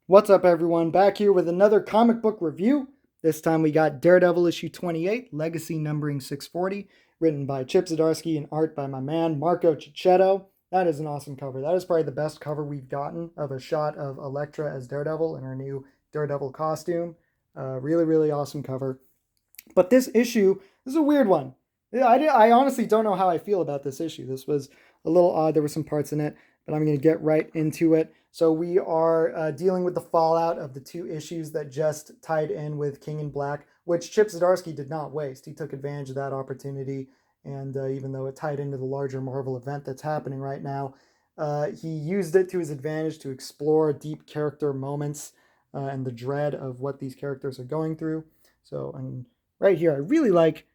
What's up, everyone? Back here with another comic book review. This time we got Daredevil issue 28, Legacy numbering 640, written by Chip Zdarsky and art by my man Marco Checchetto. That is an awesome cover. That is probably the best cover we've gotten of a shot of Elektra as Daredevil in her new Daredevil costume. Really, really awesome cover. But this issue is a weird one. I honestly don't know how I feel about this issue. This was a little odd. There were some parts in it, but I'm going to get right into it. So we are dealing with the fallout of the two issues that just tied in with King in Black, which Chip Zdarsky did not waste. He took advantage of that opportunity, and even though it tied into the larger Marvel event that's happening right now, he used it to his advantage to explore deep character moments and the dread of what these characters are going through. So, and right here, I really like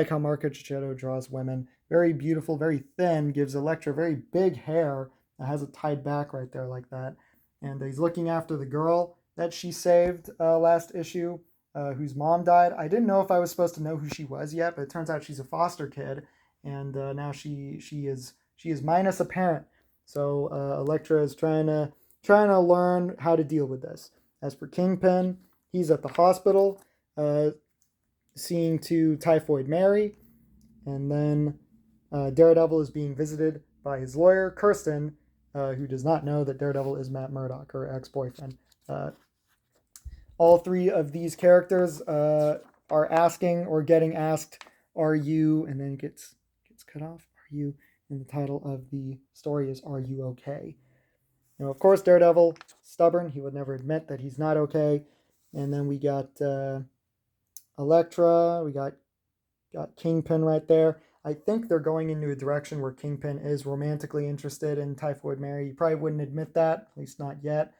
how Marco Checchetto draws women. Very beautiful, very thin, gives Elektra very big hair that has it tied back right there like that. And he's looking after the girl that she saved last issue, whose mom died. I didn't know if I was supposed to know who she was yet, but it turns out she's a foster kid, and now she is minus a parent. So Elektra is trying to learn how to deal with this. As for Kingpin, he's at the hospital. Seeing to Typhoid Mary, and then Daredevil is being visited by his lawyer, Kirsten, who does not know that Daredevil is Matt Murdock, her ex-boyfriend. All three of these characters are asking or getting asked, "Are you?" and then it gets cut off. "Are you?" And the title of the story is "Are You Okay?" Of course, Daredevil, stubborn. He would never admit that he's not okay. And then we got Elektra, we got Kingpin right there. I think they're going into a direction where Kingpin is romantically interested in Typhoid Mary. He probably wouldn't admit that, at least not yet.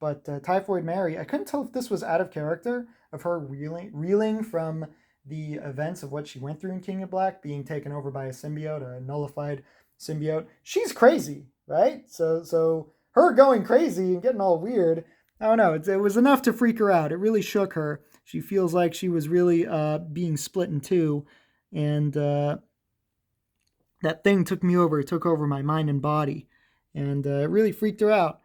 But Typhoid Mary, I couldn't tell if this was out of character, of her reeling from the events of what she went through in King of Black, being taken over by a symbiote or a nullified symbiote. She's crazy, right? So her going crazy and getting all weird, I don't know. It was enough to freak her out. It really shook her. She feels like she was really being split in two, and that thing took me over. It took over my mind and body, and it really freaked her out.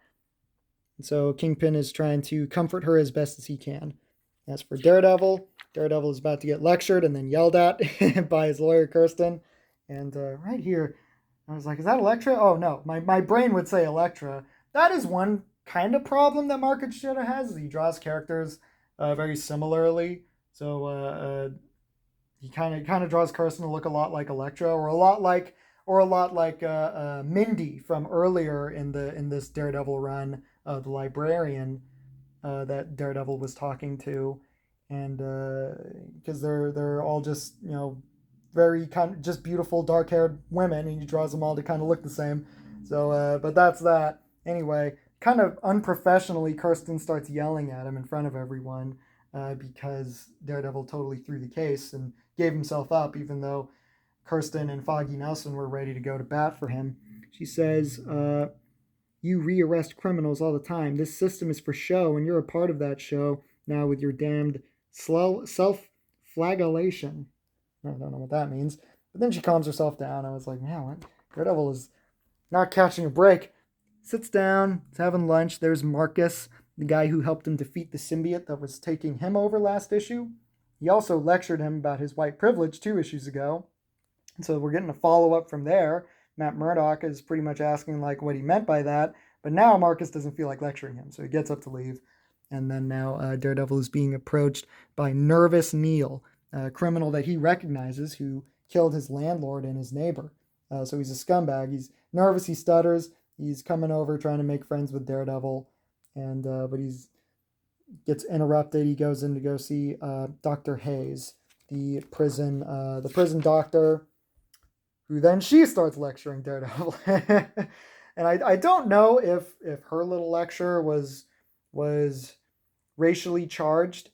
And so Kingpin is trying to comfort her as best as he can. As for Daredevil, Daredevil is about to get lectured and then yelled at by his lawyer Kirsten. And right here, I was like, "Is that Elektra?" Oh no, my brain would say Elektra. That is one kind of problem that Marco Checchetto has. Is he draws characters very similarly. So he kind of draws Kirsten to look a lot like Elektra, or a lot like Mindy from earlier in this Daredevil run, the librarian that Daredevil was talking to, and because they're all just very kind of just beautiful dark haired women, and he draws them all to kind of look the same. So, but that's that. Anyway, kind of unprofessionally, Kirsten starts yelling at him in front of everyone because Daredevil totally threw the case and gave himself up, even though Kirsten and Foggy Nelson were ready to go to bat for him. She says, "You rearrest criminals all the time. This system is for show, and you're a part of that show now with your damned self-flagellation." I don't know what that means. But then she calms herself down. I was like, man, what? Daredevil is not catching a break. Sits down, is having lunch. There's Marcus, the guy who helped him defeat the symbiote that was taking him over last issue. He also lectured him about his white privilege 2 issues ago. And so we're getting a follow-up from there. Matt Murdock is pretty much asking like what he meant by that. But now Marcus doesn't feel like lecturing him, so he gets up to leave. And then now Daredevil is being approached by Nervous Neil, a criminal that he recognizes who killed his landlord and his neighbor. So he's a scumbag. He's nervous. He stutters. He's coming over trying to make friends with Daredevil, and but he's gets interrupted. He goes in to go see Dr. Hayes, the prison doctor, who then she starts lecturing Daredevil. And I don't know if her little lecture was racially charged,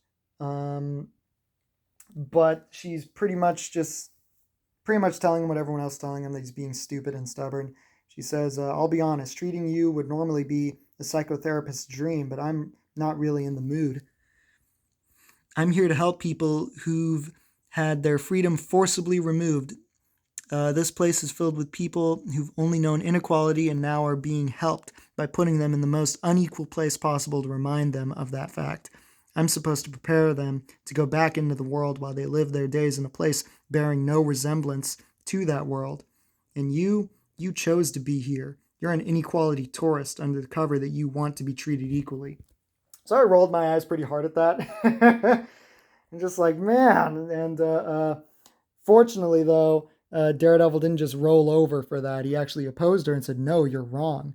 but she's pretty much telling him what everyone else is telling him, that he's being stupid and stubborn. She says, "I'll be honest, treating you would normally be a psychotherapist's dream, but I'm not really in the mood. I'm here to help people who've had their freedom forcibly removed. This place is filled with people who've only known inequality and now are being helped by putting them in the most unequal place possible to remind them of that fact. I'm supposed to prepare them to go back into the world while they live their days in a place bearing no resemblance to that world. And you chose to be here. You're an inequality tourist under the cover that you want to be treated equally. So I rolled my eyes pretty hard at that. I'm just like, man. And fortunately, though, Daredevil didn't just roll over for that. He actually opposed her and said, no, you're wrong.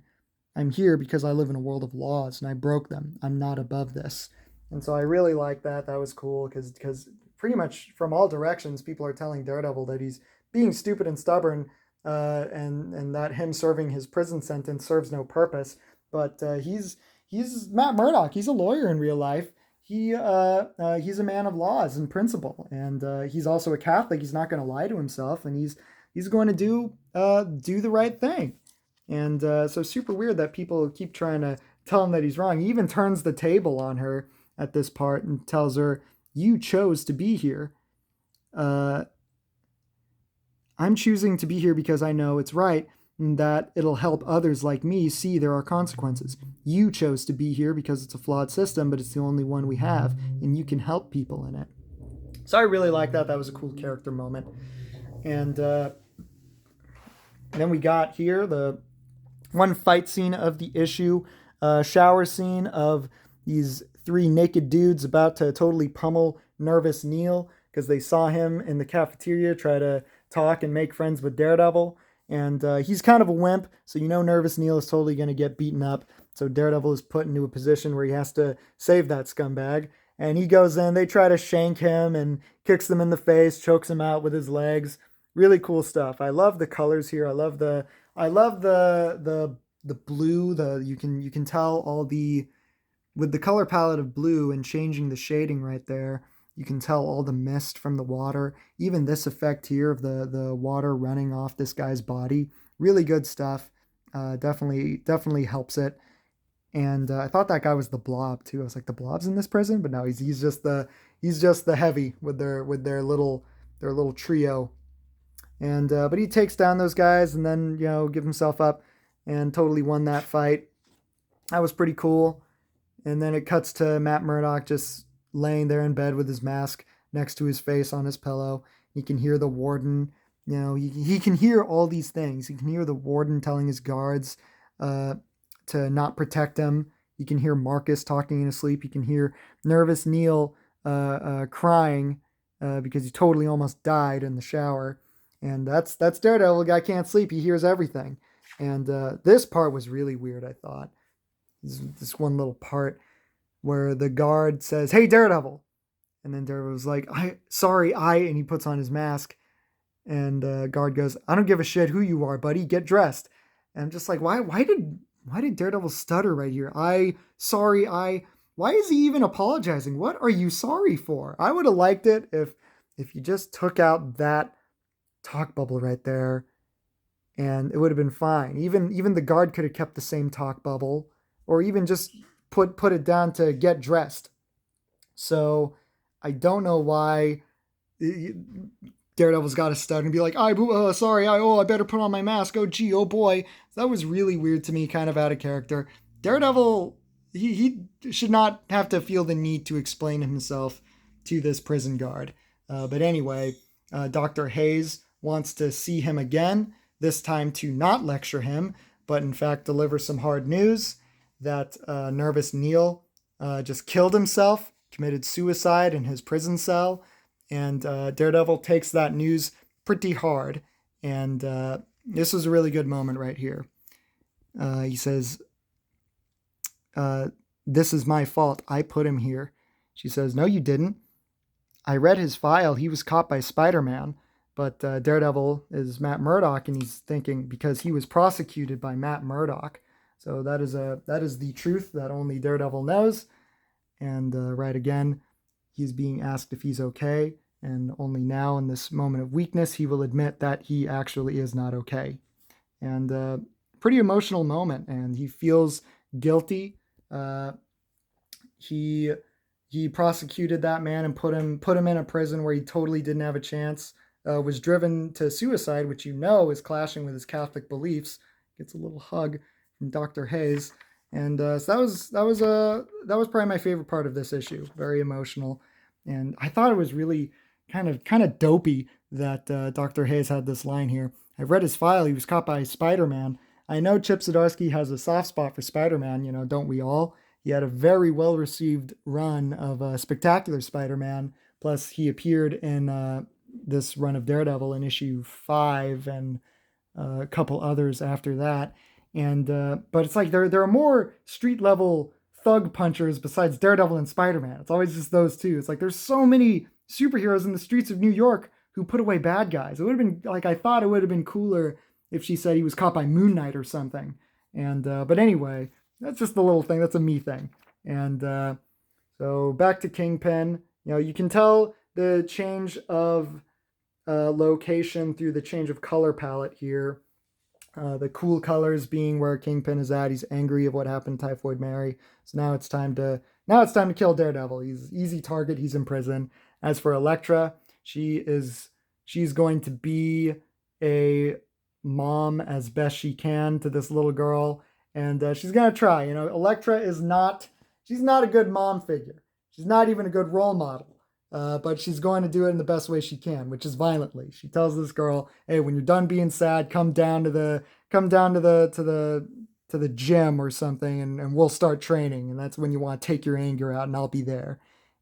I'm here because I live in a world of laws and I broke them. I'm not above this. And so I really like that. That was cool because pretty much from all directions, people are telling Daredevil that he's being stupid and stubborn, and that him serving his prison sentence serves no purpose. But he's Matt Murdock. He's a lawyer in real life. He's a man of laws and principle, and he's also a Catholic. He's not going to lie to himself, and he's going to do the right thing. And so super weird that people keep trying to tell him that he's wrong. He even turns the table on her at this part and tells her, "You chose to be here. I'm choosing to be here because I know it's right and that it'll help others like me see there are consequences. You chose to be here because it's a flawed system, but it's the only one we have, and you can help people in it." So I really like that. That was a cool character moment. And then we got here the one fight scene of the issue, shower scene of these three naked dudes about to totally pummel Nervous Neil because they saw him in the cafeteria try to talk and make friends with Daredevil. And he's kind of a wimp, so you know Nervous Neil is totally going to get beaten up. So Daredevil is put into a position where he has to save that scumbag. And he goes in, they try to shank him and kicks them in the face, chokes him out with his legs. Really cool stuff. I love the colors here. I love the blue. You can tell all the, with the color palette of blue and changing the shading right there, you can tell all the mist from the water. Even this effect here of the water running off this guy's body. Really good stuff. Definitely helps it. And I thought that guy was the Blob too. I was like, the Blob's in this prison, but no, he's just the Heavy with their little trio. And but he takes down those guys and then gives himself up and totally won that fight. That was pretty cool. And then it cuts to Matt Murdock just laying there in bed with his mask next to his face on his pillow. He can hear the warden. He can hear all these things. He can hear the warden telling his guards to not protect him. He can hear Marcus talking in his sleep. He can hear Nervous Neil crying because he totally almost died in the shower. And that's Daredevil. The guy can't sleep. He hears everything. And this part was really weird, I thought. This one little part where the guard says, "Hey, Daredevil." And then Daredevil's like, and he puts on his mask. And guard goes, "I don't give a shit who you are, buddy. Get dressed." And I'm just like, why did Daredevil stutter right here? Why is he even apologizing? What are you sorry for? I would have liked it if you just took out that talk bubble right there and it would have been fine. Even the guard could have kept the same talk bubble or even just put it down to get dressed. So I don't know why Daredevil's got to stutter and be like, I better put on my mask. Oh, gee, oh boy. That was really weird to me, kind of out of character. Daredevil, he should not have to feel the need to explain himself to this prison guard. But anyway, Dr. Hayes wants to see him again, this time to not lecture him, but in fact deliver some hard news that Nervous Neil just killed himself, committed suicide in his prison cell. And Daredevil takes that news pretty hard. And this was a really good moment right here. He says, "This is my fault. I put him here." She says, "No, you didn't. I read his file. He was caught by Spider-Man." But Daredevil is Matt Murdock, and he's thinking because he was prosecuted by Matt Murdock. So that is the truth that only Daredevil knows. And right again, he's being asked if he's okay, and only now in this moment of weakness, he will admit that he actually is not okay. And pretty emotional moment, and he feels guilty. He prosecuted that man and put him in a prison where he totally didn't have a chance was driven to suicide, which is clashing with his Catholic beliefs. Gets a little hug from Dr. Hayes, and so that was probably my favorite part of this issue. Very emotional, and I thought it was really kind of dopey that Dr. Hayes had this line here. I've read his file. He was caught by Spider-Man. I know Chip Zdarsky has a soft spot for Spider-Man. Don't we all? He had a very well-received run of Spectacular Spider-Man. Plus, he appeared in this run of Daredevil in issue 5 and a couple others after that. And but it's like there are more street level thug punchers besides Daredevil and Spider-Man. It's always just those two. It's like there's so many superheroes in the streets of New York who put away bad guys. It would have been like, I thought it would have been cooler if she said he was caught by Moon Knight or something. And but anyway, that's just the little thing. That's a me thing. And so back to Kingpin. You can tell the change of location through the change of color palette here. The cool colors being where Kingpin is at. He's angry of what happened to Typhoid Mary. So now it's time to kill Daredevil. He's easy target. He's in prison. As for Elektra, she's going to be a mom as best she can to this little girl, and she's gonna try. Elektra she's not a good mom figure. She's not even a good role model. But she's going to do it in the best way she can, which is violently. She tells this girl, "Hey, when you're done being sad, come down to the gym or something, and we'll start training. And that's when you want to take your anger out, and I'll be there."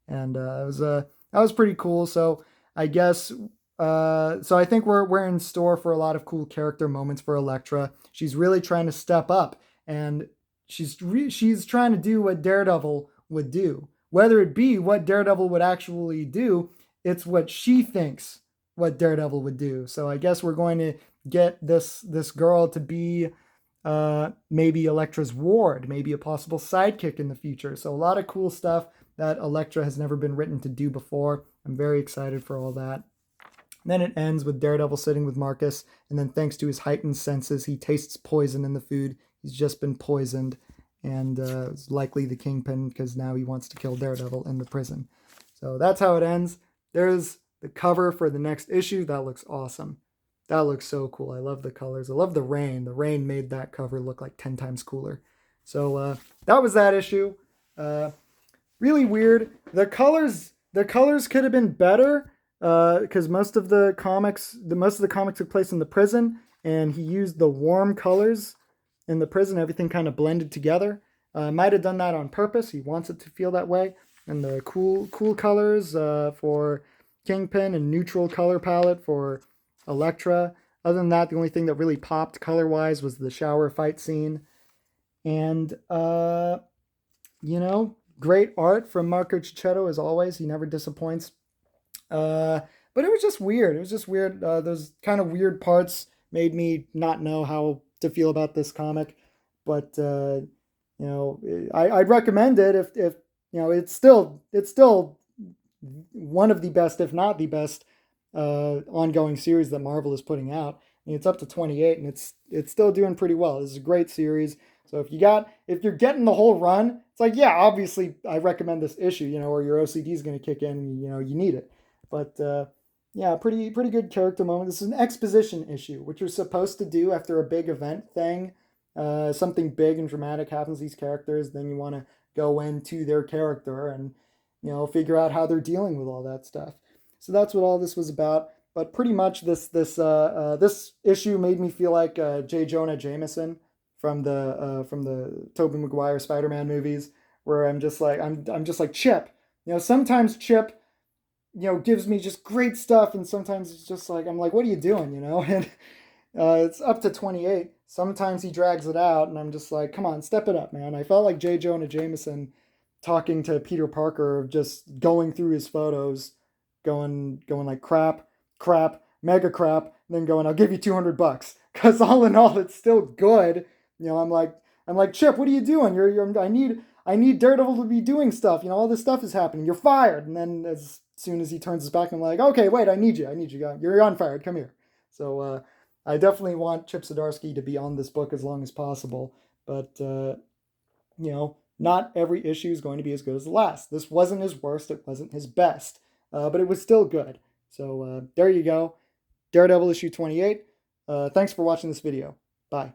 And that was pretty cool. So I guess so I think we're in store for a lot of cool character moments for Elektra. She's really trying to step up, and she's trying to do what Daredevil would do. Whether it be what Daredevil would actually do, it's what she thinks what Daredevil would do. So I guess we're going to get this girl to be maybe Elektra's ward, maybe a possible sidekick in the future. So a lot of cool stuff that Elektra has never been written to do before. I'm very excited for all that. And then it ends with Daredevil sitting with Marcus, and then thanks to his heightened senses, he tastes poison in the food. He's just been poisoned. And it's likely the Kingpin, because now he wants to kill Daredevil in the prison. So that's how it ends. There's the cover for the next issue. That looks awesome. That looks so cool. I love the colors. I love the rain. The rain made that cover look like 10 times cooler. So that was that issue. Really weird. The colors could have been better because most of the comics took place in the prison, and he used the warm colors in the prison. Everything kind of blended together. Might have done that on purpose. He wants it to feel that way. And the cool colors for Kingpin and neutral color palette for Elektra. Other than that, the only thing that really popped color-wise was the shower fight scene. And, great art from Marco Checchetto as always. He never disappoints. But it was just weird. Those kind of weird parts made me not know how to feel about this comic, but I'd recommend it if it's still one of the best, if not the best, ongoing series that Marvel is putting out. I mean, it's up to 28, and it's still doing pretty well. This is a great series. So if you're getting the whole run, it's like, yeah, obviously I recommend this issue, or your OCD is going to kick in, and you need it. But yeah, pretty good character moment. This is an exposition issue, which you're supposed to do after a big event thing. Something big and dramatic happens to these characters, then you want to go into their character and figure out how they're dealing with all that stuff. So that's what all this was about. But pretty much this issue made me feel like J. Jonah Jameson from the Tobey Maguire Spider-Man movies, where I'm just like Chip. Sometimes Chip gives me just great stuff, and sometimes it's just like, I'm like, what are you doing, And it's up to 28. Sometimes he drags it out, and I'm just like, come on, step it up, man. I felt like J. Jonah Jameson talking to Peter Parker, just going through his photos, going like crap, mega crap, and then going, I'll give you $200. Because all in all, it's still good. I'm like, Chip, what are you doing? I need Daredevil to be doing stuff. All this stuff is happening. You're fired. And then as soon as he turns his back, I'm like, okay, wait, I need you. You're unfired. Come here. So I definitely want Chip Zdarsky to be on this book as long as possible. But, not every issue is going to be as good as the last. This wasn't his worst. It wasn't his best. But it was still good. So there you go. Daredevil issue 28. Thanks for watching this video. Bye.